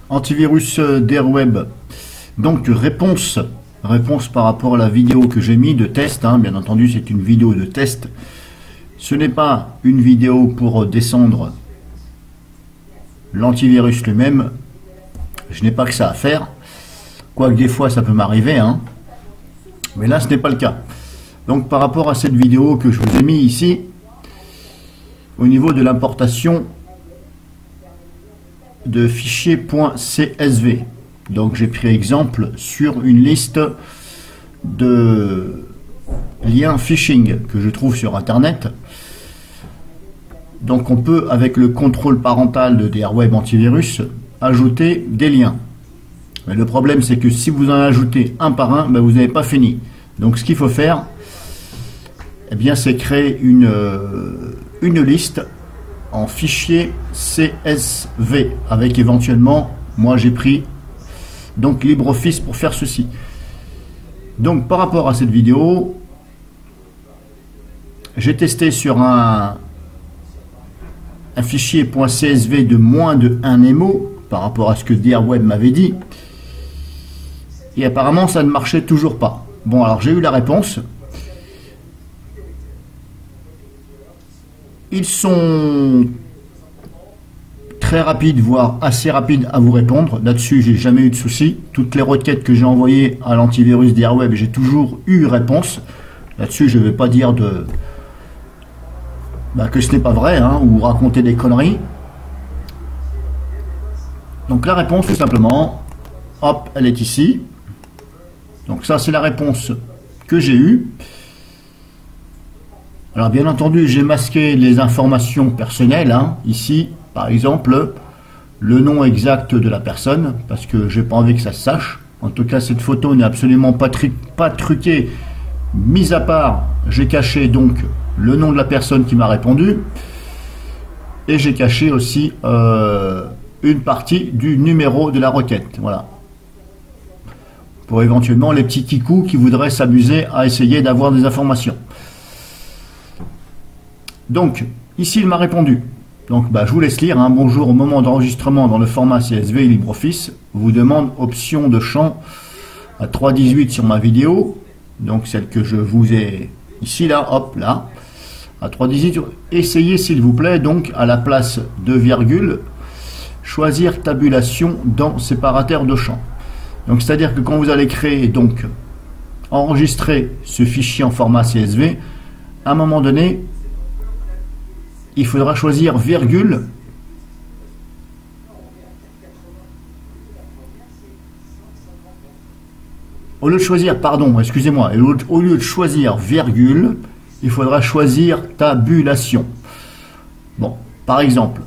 Antivirus d'Airweb. Donc réponse par rapport à la vidéo que j'ai mis de test, hein. Bien entendu c'est une vidéo de test. Ce n'est pas une vidéo pour descendre l'antivirus lui-même. Je n'ai pas que ça à faire. Quoique des fois ça peut m'arriver, hein. Mais là ce n'est pas le cas. Donc par rapport à cette vidéo que je vous ai mis ici, au niveau de l'importation de fichiers .csv. Donc j'ai pris exemple sur une liste de liens phishing que je trouve sur internet. Donc on peut, avec le contrôle parental de Airweb Antivirus, ajouter des liens. Mais le problème c'est que si vous en ajoutez un par un, ben, vous n'avez pas fini. Donc ce qu'il faut faire, eh bien c'est créer une liste en fichier CSV avec éventuellement, moi j'ai pris donc LibreOffice pour faire ceci. Donc par rapport à cette vidéo, j'ai testé sur un fichier .csv de moins de 1 MO par rapport à ce que Airweb m'avait dit, et apparemment ça ne marchait toujours pas. Bon, alors j'ai eu la réponse. Ils sont très rapides, voire assez rapides à vous répondre. Là-dessus, j'ai jamais eu de soucis. Toutes les requêtes que j'ai envoyées à l'antivirus d'Airweb, j'ai toujours eu réponse. Là-dessus, je ne vais pas dire que ce n'est pas vrai, hein, ou raconter des conneries. Donc la réponse, tout simplement, hop, elle est ici. Donc ça, c'est la réponse que j'ai eue. Alors bien entendu, j'ai masqué les informations personnelles, hein, ici, par exemple, le nom exact de la personne, parce que j'ai pas envie que ça se sache. En tout cas, cette photo n'est absolument pas truquée, mis à part, j'ai caché donc le nom de la personne qui m'a répondu, et j'ai caché aussi une partie du numéro de la requête, voilà. Pour éventuellement les petits kikous qui voudraient s'amuser à essayer d'avoir des informations. Donc, ici, il m'a répondu. Donc, je vous laisse lire. Hein. Bonjour, au moment d'enregistrement dans le format CSV LibreOffice, vous demande option de champ à 3.18 sur ma vidéo. Donc, celle que je vous ai ici, là, hop, là, à 3.18. Essayez, s'il vous plaît, donc, à la place de virgule, choisir tabulation dans séparateur de champs. Donc, c'est-à-dire que quand vous allez créer, donc, enregistrer ce fichier en format CSV, à un moment donné, il faudra choisir virgule au lieu de choisir, pardon, excusez-moi, au lieu de choisir virgule, il faudra choisir tabulation. Bon, par exemple,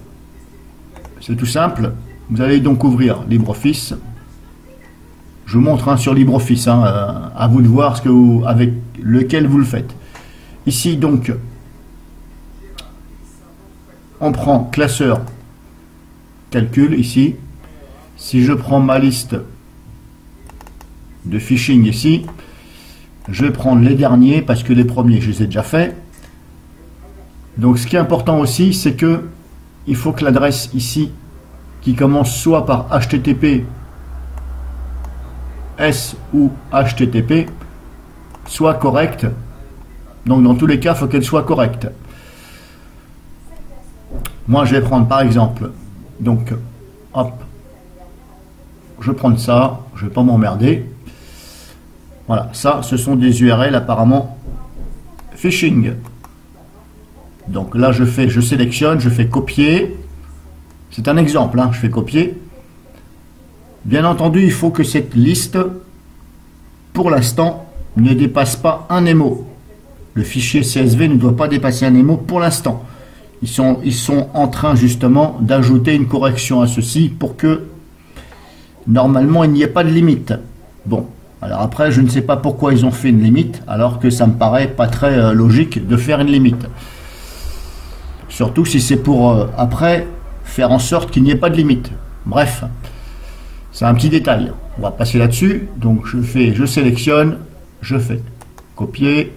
c'est tout simple, vous allez donc ouvrir LibreOffice. Je vous montre sur LibreOffice, hein, à vous de voir avec lequel vous le faites. Ici donc, on prend classeur calcul ici. Si je prends ma liste de phishing ici, je vais prendre les derniers parce que les premiers je les ai déjà fait. Donc ce qui est important aussi, c'est que il faut que l'adresse ici qui commence soit par HTTP S ou HTTP soit correcte. Donc dans tous les cas, il faut qu'elle soit correcte. Moi, je vais prendre par exemple, donc, hop, je vais prendre ça, je ne vais pas m'emmerder. Voilà, ça, ce sont des URL apparemment phishing. Donc là, je sélectionne, je fais copier. C'est un exemple, hein, je fais copier. Bien entendu, il faut que cette liste, pour l'instant, ne dépasse pas 1 MO. Le fichier CSV ne doit pas dépasser 1 MO pour l'instant. Ils sont en train justement d'ajouter une correction à ceci pour que normalement il n'y ait pas de limite. Bon, alors après je ne sais pas pourquoi ils ont fait une limite alors que ça me paraît pas très logique de faire une limite. Surtout si c'est pour après faire en sorte qu'il n'y ait pas de limite. Bref, c'est un petit détail. On va passer là-dessus. Donc je sélectionne, je fais copier.